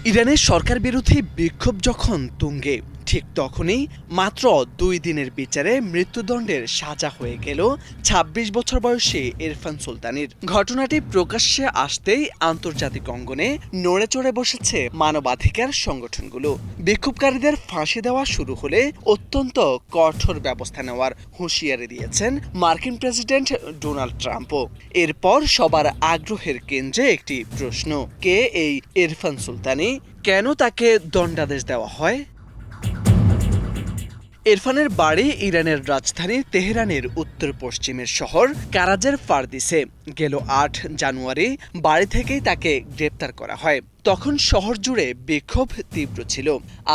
ইরানের সরকার বিরোধী বিক্ষোভ যখন তুঙ্গে, ঠিক তখনই মাত্র ২ দিনের বিচারে মৃত্যুদণ্ডের সাজা হয়ে গেল ২৬ বছর বয়সী ইরফান সুলতানির। ঘটনাটি প্রকাশ্যে আসতেই আন্তর্জাতিক অঙ্গনে নড়ে চড়ে বসেছে মানবাধিকার সংগঠনগুলো। বিক্ষোভকারীদের ফাঁসি দেওয়া শুরু হলে অত্যন্ত কঠোর ব্যবস্থা নেওয়ার হুঁশিয়ারি দিয়েছেন মার্কিন প্রেসিডেন্ট ডোনাল্ড ট্রাম্পও। এরপর সবার আগ্রহের কেন্দ্রে একটি প্রশ্ন, কে এই ইরফান সুলতানি, কেন তাকে দণ্ডাদেশ দেওয়া হয়? ইরফানের বাড়ি ইরানের রাজধানী তেহরানের উত্তর পশ্চিমের শহর কারাজের ফারদিসে। গেল ৮ জানুয়ারি বাড়ি থেকেই তাকে গ্রেপ্তার করা হয়। তখন শহর জুড়ে বিক্ষোভ তীব্র ছিল,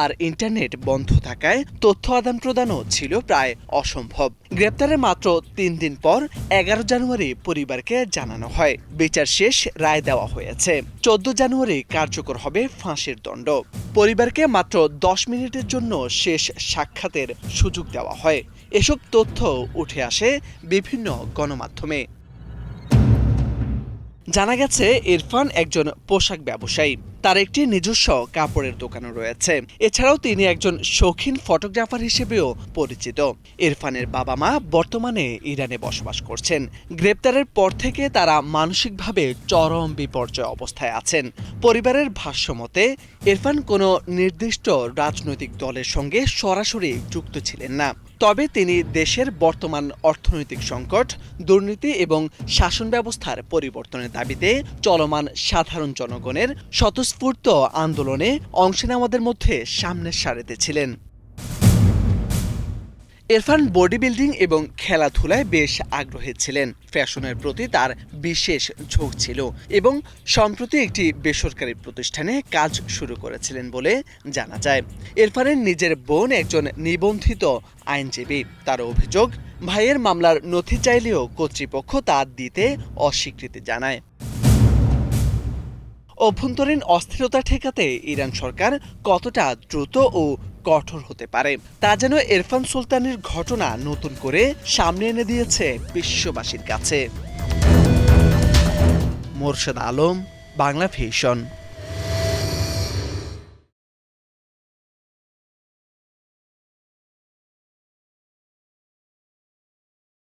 আর ইন্টারনেট বন্ধ থাকায় তথ্য আদান প্রদানও ছিল প্রায় অসম্ভব। গ্রেপ্তারের মাত্র ৩ দিন পর ১১ জানুয়ারি পরিবারকে জানানো হয় বিচার শেষ, রায় দেওয়া হয়েছে। ১৪ জানুয়ারি কার্যকর হবে ফাঁসির দণ্ড। পরিবারকে মাত্র ১০ মিনিটের জন্য শেষ সাক্ষাতের সুযোগ দেওয়া হয়। এসব তথ্য উঠে আসে বিভিন্ন গণমাধ্যমে। জানা গেছে ইরফান একজন পোশাক ব্যবসায়ী, তার একটি নিজস্ব কাপড়ের দোকানও রয়েছে। এছাড়াও তিনি একজন শৌখিন ফটোগ্রাফার হিসেবেও পরিচিত। ইরফানের বাবা মা বর্তমানে ইরানে বসবাস করছেন। গ্রেপ্তারের পর থেকে তারা মানসিকভাবে চরম বিপর্যয় অবস্থায় আছেন। পরিবারের ভাষ্যমতে ইরফান কোনো নির্দিষ্ট রাজনৈতিক দলের সঙ্গে সরাসরি যুক্ত ছিলেন না, তবে তিনি দেশের বর্তমান অর্থনৈতিক সংকট, দুর্নীতি এবং শাসন ব্যবস্থার পরিবর্তনের দাবিতে চলমান সাধারণ জনগণের স্বতঃস্ফূর্ত আন্দোলনে অংশ নেওয়াদের মধ্যে সামনের সারিতে ছিলেন। ইরফান বডি বিল্ডিং এবং খেলাধুলায় বেশ আগ্রহী ছিলেন। ফ্যাশনের প্রতি তার বিশেষ ঝোঁক ছিল এবং সম্প্রতি একটি বেসরকারি প্রতিষ্ঠানে কাজ শুরু করেছিলেন বলে জানা যায়। ইরফানের নিজের বোন একজন নিবন্ধিত আইনজীবী। তার অভিযোগ, ভাইয়ের মামলার নথি চাইলেও কর্তৃপক্ষ তা দিতে অস্বীকৃতি জানায়। অভ্যন্তরীণ অস্থিরতা ঠেকাতে ইরান সরকার কতটা দ্রুত ও কঠোর হতে পারে তা যেন ইরফান সুলতানির ঘটনা নতুন করে সামনে এনে দিয়েছে বিশ্ববাসীর কাছে। মোরশেদ আলম, বাংলা ভিশন।